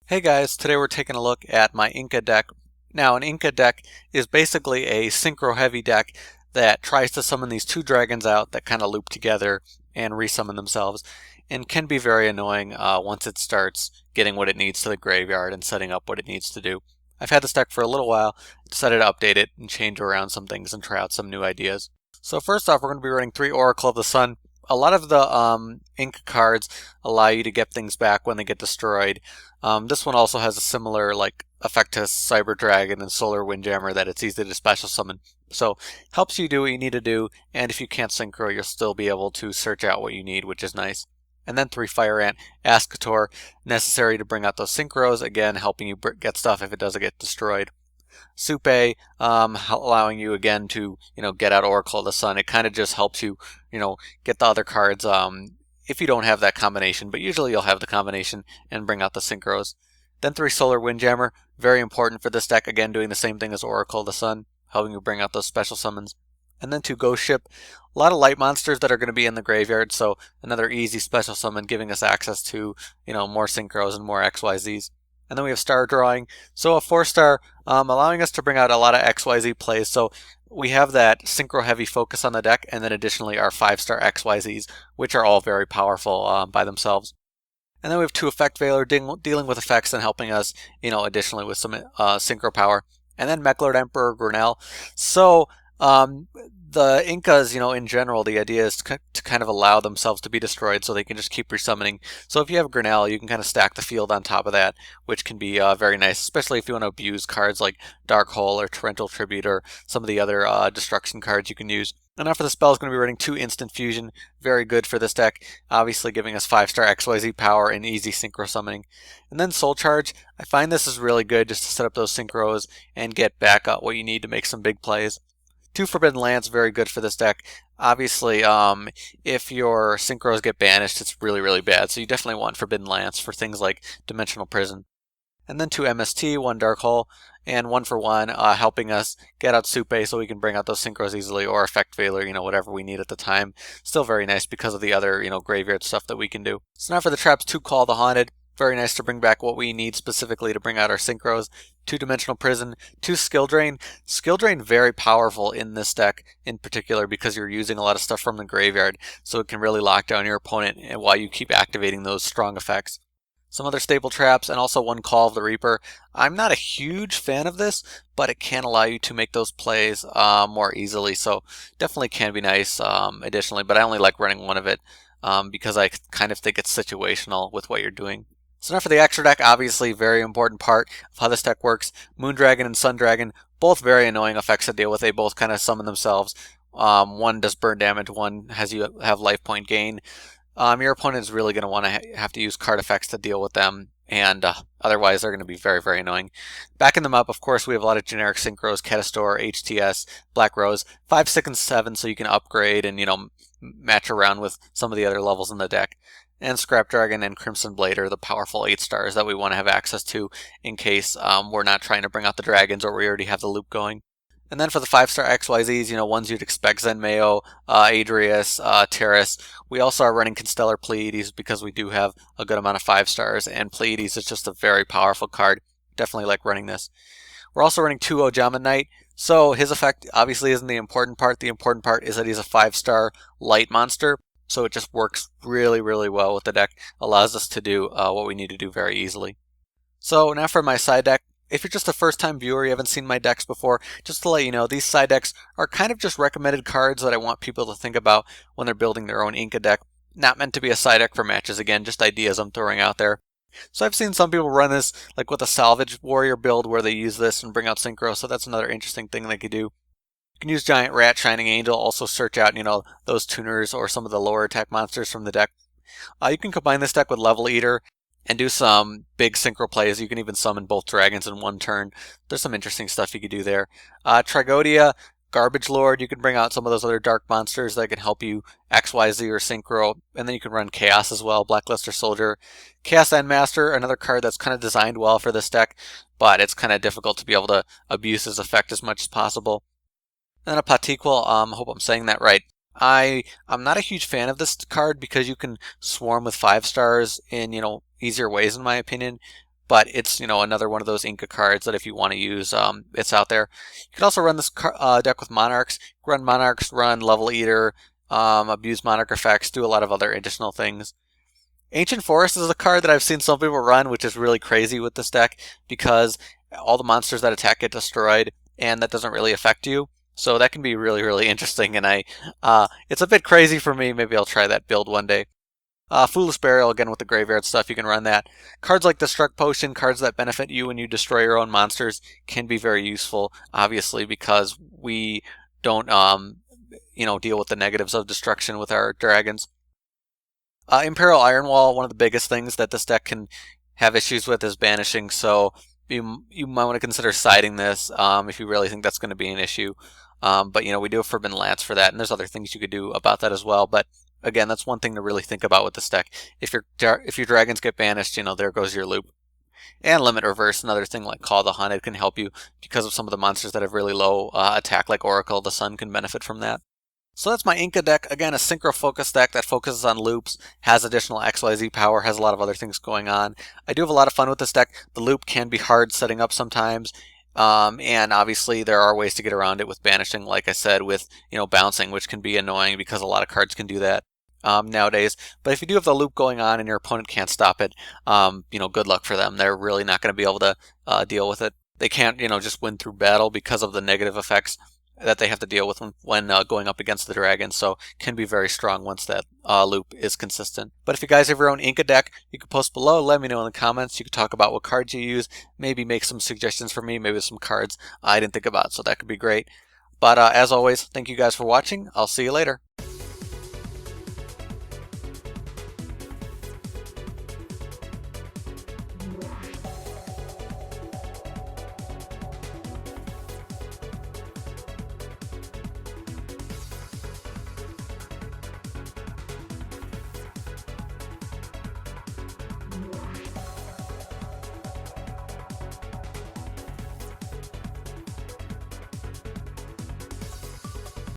Hey guys, today we're taking a look at my Inca deck. Now an Inca deck is basically a synchro heavy deck that tries to summon these two dragons out that kind of loop together and resummon themselves, and can be very annoying once it starts getting what it needs to the graveyard and setting up what it needs to do. I've had this deck for a little while, decided to update it and change around some things and try out some new ideas. So first off, we're going to be running 3 Oracle of the Sun. A lot of the Inca cards allow you to get things back when they get destroyed. This one also has a similar effect to Cyber Dragon and Solar Windjammer that it's easy to special summon. So helps you do what you need to do, and if you can't synchro, you'll still be able to search out what you need, which is nice. And then 3 Fire Ant Ascator, necessary to bring out those synchros, again helping you get stuff if it doesn't get destroyed. Supay, allowing you again to get out Oracle of the Sun. It kind of just helps you get the other cards if you don't have that combination, but usually you'll have the combination and bring out the synchros. Then 3 Solar Windjammer, very important for this deck, again doing the same thing as Oracle of the Sun, helping you bring out those special summons. And then 2 Ghost Ship, a lot of light monsters that are going to be in the graveyard, so another easy special summon giving us access to more synchros and more XYZs. And then we have Star Drawing, so a 4-star, allowing us to bring out a lot of XYZ plays. So we have that synchro heavy focus on the deck, and then additionally our 5-star XYZs, which are all very powerful by themselves. And then we have 2 Effect Veiler dealing with effects and helping us, additionally with some synchro power. And then Meklord Emperor Granel. So the Incas, in general, the idea is to kind of allow themselves to be destroyed so they can just keep resummoning. So if you have Granel, you can kind of stack the field on top of that, which can be very nice, especially if you want to abuse cards like Dark Hole or Torrential Tribute or some of the other destruction cards you can use. And now for the spell is going to be running 2 Instant Fusion, very good for this deck, obviously giving us 5-star XYZ power and easy synchro summoning. And then Soul Charge, I find this is really good just to set up those synchros and get back what you need to make some big plays. 2 Forbidden Lance, very good for this deck. Obviously, if your synchros get banished, it's really, really bad. So you definitely want Forbidden Lance for things like Dimensional Prison. And then 2 MST, 1 Dark Hole, and 1 for 1, helping us get out Supay so we can bring out those synchros easily, or Effect Veiler, whatever we need at the time. Still very nice because of the other, graveyard stuff that we can do. So now for the traps, 2 Call the Haunted. Very nice to bring back what we need specifically to bring out our synchros. 2 Dimensional Prison, 2 Skill Drain. Skill Drain very powerful in this deck in particular because you're using a lot of stuff from the graveyard, so it can really lock down your opponent while you keep activating those strong effects. Some other staple traps, and also 1 Call of the Reaper. I'm not a huge fan of this, but it can allow you to make those plays more easily, so definitely can be nice additionally, but I only like running 1 of it because I kind of think it's situational with what you're doing. So now for the extra deck, obviously very important part of how this deck works. Moondragon and Sundragon, both very annoying effects to deal with. They both kind of summon themselves. One does burn damage, one has you have life point gain. Your opponent is really going to want to have to use card effects to deal with them, and otherwise they're going to be very, very annoying. Backing them up, of course, we have a lot of generic synchros, Catastor, HTS, Black Rose, 5, 6, and 7, so you can upgrade and match around with some of the other levels in the deck. And Scrap Dragon and Crimson Blade are the powerful 8 stars that we want to have access to in case we're not trying to bring out the dragons or we already have the loop going. And then for the 5-star XYZs, ones you'd expect, Zenmaioh, Adreus, Tiras. We also are running Constellar Pleiades because we do have a good amount of 5 stars, and Pleiades is just a very powerful card. Definitely like running this. We're also running 2 Ojama Knight, so his effect obviously isn't the important part. The important part is that he's a 5-star light monster, so it just works really, really well with the deck. Allows us to do what we need to do very easily. So now for my side deck. If you're just a first-time viewer, you haven't seen my decks before, just to let you know, these side decks are kind of just recommended cards that I want people to think about when they're building their own Inca deck. Not meant to be a side deck for matches, again, just ideas I'm throwing out there. So I've seen some people run this like with a Salvage Warrior build where they use this and bring out Synchro, so that's another interesting thing they could do. You can use Giant Rat, Shining Angel, also search out, those tuners or some of the lower attack monsters from the deck. You can combine this deck with Level Eater and do some big synchro plays. You can even summon both dragons in 1 turn. There's some interesting stuff you could do there. Tragoedia, Garbage Lord, you can bring out some of those other dark monsters that can help you XYZ or synchro, and then you can run Chaos as well, Blackluster Soldier. Chaos Endmaster, another card that's kind of designed well for this deck, but it's kind of difficult to be able to abuse his effect as much as possible. And then Apocatequil, I hope I'm saying that right. I'm not a huge fan of this card because you can swarm with 5 stars in, easier ways in my opinion. but it's, you know, another one of those Inca cards that if you want to use, it's out there. You can also run this deck with Monarchs. Run Monarchs, run Level Eater, abuse Monarch effects, do a lot of other additional things. Ancient Forest is a card that I've seen some people run, which is really crazy with this deck because all the monsters that attack get destroyed, and that doesn't really affect you. So that can be really, really interesting, and it's a bit crazy for me. Maybe I'll try that build one day. Foolish Burial, again with the graveyard stuff, you can run that. Cards like Destruct Potion, cards that benefit you when you destroy your own monsters, can be very useful, obviously, because we don't deal with the negatives of destruction with our dragons. Imperial Ironwall, one of the biggest things that this deck can have issues with is banishing, so you might want to consider siding this if you really think that's going to be an issue. But we do have Forbidden Lance for that, and there's other things you could do about that as well. But again, that's one thing to really think about with this deck. If your dragons get banished, there goes your loop. And Limit Reverse, another thing like Call the Hunted, can help you because of some of the monsters that have really low attack, like Oracle. The Sun can benefit from that. So that's my Inca deck. Again, a synchro focus deck that focuses on loops, has additional XYZ power, has a lot of other things going on. I do have a lot of fun with this deck. The loop can be hard setting up sometimes. And obviously there are ways to get around it with banishing, like I said, with bouncing, which can be annoying because a lot of cards can do that nowadays. But if you do have the loop going on and your opponent can't stop it, good luck for them. They're really not going to be able to deal with it. They can't, just win through battle because of the negative effects that they have to deal with when going up against the dragon, so can be very strong once that loop is consistent. But if you guys have your own Inca deck, you can post below, let me know in the comments. You can talk about what cards you use, maybe make some suggestions for me, maybe some cards I didn't think about, so that could be great. But as always, thank you guys for watching. I'll see you later.